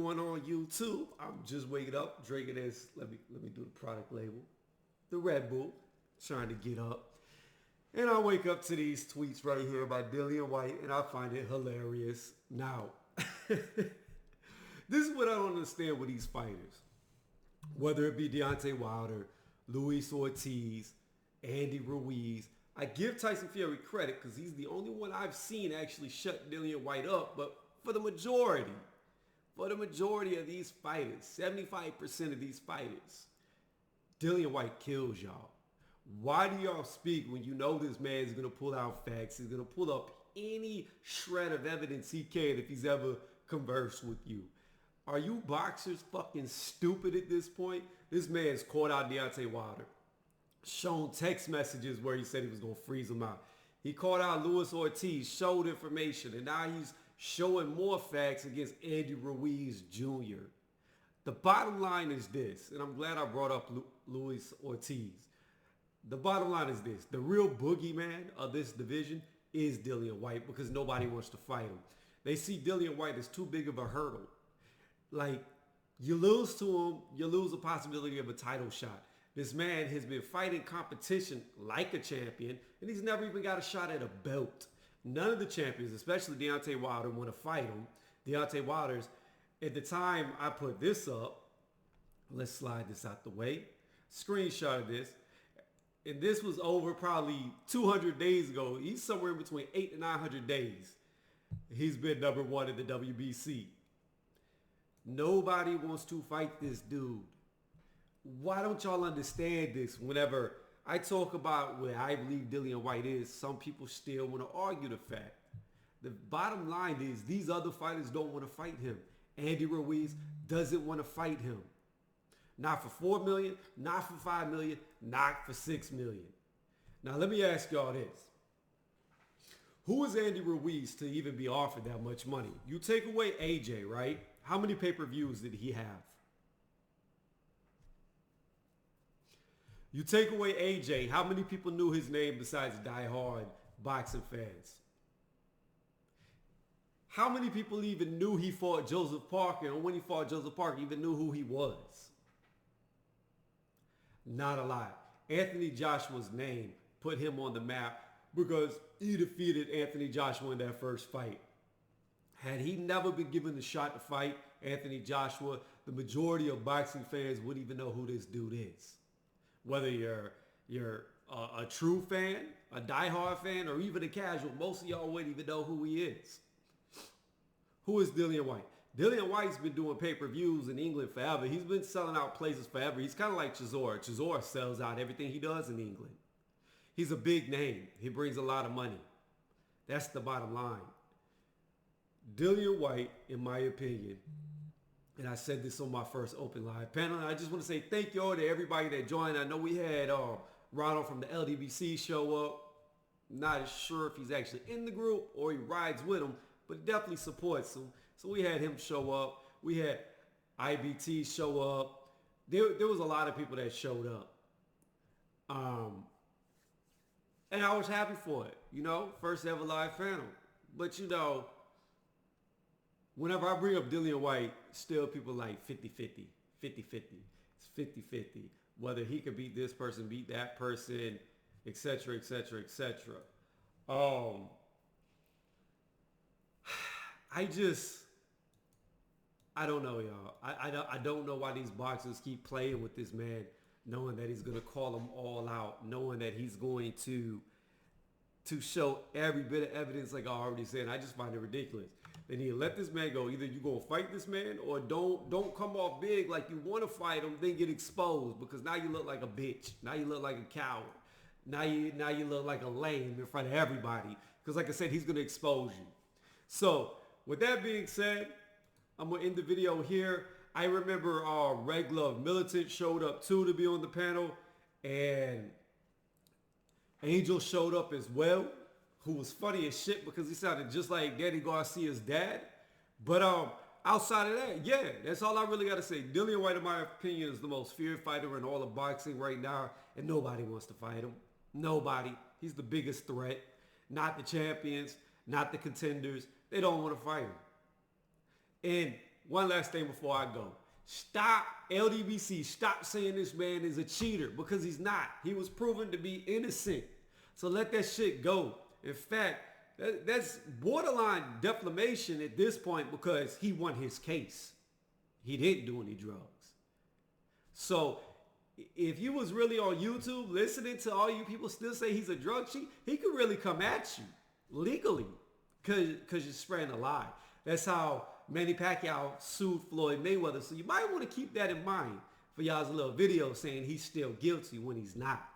going on YouTube? I'm just waking up, drinking this. Let me do the product label. The Red Bull, trying to get up. And I wake up to these tweets right here by Dillian Whyte, and I find it hilarious. Now, this is what I don't understand with these fighters. Whether it be Deontay Wilder, Luis Ortiz, Andy Ruiz. I give Tyson Fury credit because he's the only one I've seen actually shut Dillian Whyte up. But for the majority of these fighters, 75% of these fighters, Dillian Whyte kills y'all. Why do y'all speak when you know this man is going to pull out facts? He's going to pull up any shred of evidence he can if he's ever conversed with you. Are you boxers fucking stupid at this point? This man's caught out Deontay Wilder. Shown text messages where he said he was going to freeze him out. He caught out Luis Ortiz, showed information, and now he's showing more facts against Andy Ruiz Jr. The bottom line is this, and I'm glad I brought up Luis Ortiz. The bottom line is this. The real boogeyman of this division is Dillian Whyte because nobody wants to fight him. They see Dillian Whyte as too big of a hurdle. Like, you lose to him, you lose the possibility of a title shot. This man has been fighting competition like a champion, and he's never even got a shot at a belt. None of the champions, especially Deontay Wilder, want to fight him. Deontay Wilder's, at the time I put this up, let's slide this out the way, screenshot of this, and this was over probably 200 days ago. He's somewhere in between 800 and 900 days. He's been number one in the WBC. Nobody wants to fight this dude. Why don't y'all understand this? Whenever I talk about where I believe Dillian Whyte is, some people still want to argue the fact. The bottom line is these other fighters don't want to fight him. Andy Ruiz doesn't want to fight him. Not for 4 million, not for 5 million, not for 6 million. Now let me ask y'all this. Who is Andy Ruiz to even be offered that much money? You take away AJ, right? How many pay-per-views did he have? You take away AJ, how many people knew his name besides diehard boxing fans? How many people even knew he fought Joseph Parker, and when he fought Joseph Parker even knew who he was? Not a lot. Anthony Joshua's name put him on the map because he defeated Anthony Joshua in that first fight. Had he never been given the shot to fight Anthony Joshua, the majority of boxing fans wouldn't even know who this dude is. Whether you're a true fan, a diehard fan, or even a casual, most of y'all wouldn't even know who he is. Who is Dillian Whyte? Dillian Whyte's been doing pay-per-views in England forever. He's been selling out places forever. He's kind of like Chisora. Chisora sells out everything he does in England. He's a big name. He brings a lot of money. That's the bottom line. Dillian Whyte, in my opinion, and I said this on my first open live panel, and I just want to say thank you all to everybody that joined. I know we had Ronald from the LDBC show up. Not sure if he's actually in the group or he rides with him, but definitely supports him. So we had him show up. We had IBT show up. There was a lot of people that showed up. And I was happy for it, first ever live panel. But whenever I bring up Dillian Whyte, still people like 50-50, 50-50. It's 50-50. Whether he could beat this person, beat that person, etc., etc., etc. I don't know, y'all. I don't know why these boxers keep playing with this man, knowing that he's going to call them all out, knowing that he's going to show every bit of evidence like I already said. I just find it ridiculous. They need to let this man go. Either you're going to fight this man or don't come off big like you want to fight him, then get exposed because now you look like a bitch. Now you look like a coward. Now you look like a lame in front of everybody because like I said, he's going to expose you. So with that being said, I'm going to end the video here. I remember Red Glove Militant showed up too to be on the panel, and Angel showed up as well, who was funny as shit because he sounded just like Danny Garcia's dad. But outside of that, yeah, that's all I really got to say. Dillian Whyte, in my opinion, is the most feared fighter in all of boxing right now, and nobody wants to fight him. Nobody. He's the biggest threat. Not the champions, not the contenders. They don't want to fight him. And one last thing before I go. Stop, LDBC, stop saying this man is a cheater, because he's not. He was proven to be innocent. So let that shit go. In fact, that's borderline defamation at this point, because he won his case. He didn't do any drugs. So if you was really on YouTube listening to all you people still say he's a drug cheat, he could really come at you legally because you're spreading a lie. That's how Manny Pacquiao sued Floyd Mayweather. So you might want to keep that in mind for y'all's little video saying he's still guilty when he's not.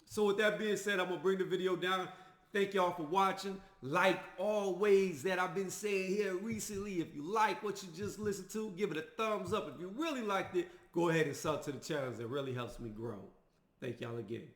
So with that being said, I'm going to bring the video down. Thank y'all for watching. Like always that I've been saying here recently, if you like what you just listened to, give it a thumbs up. If you really liked it, go ahead and sub to the channel. It really helps me grow. Thank y'all again.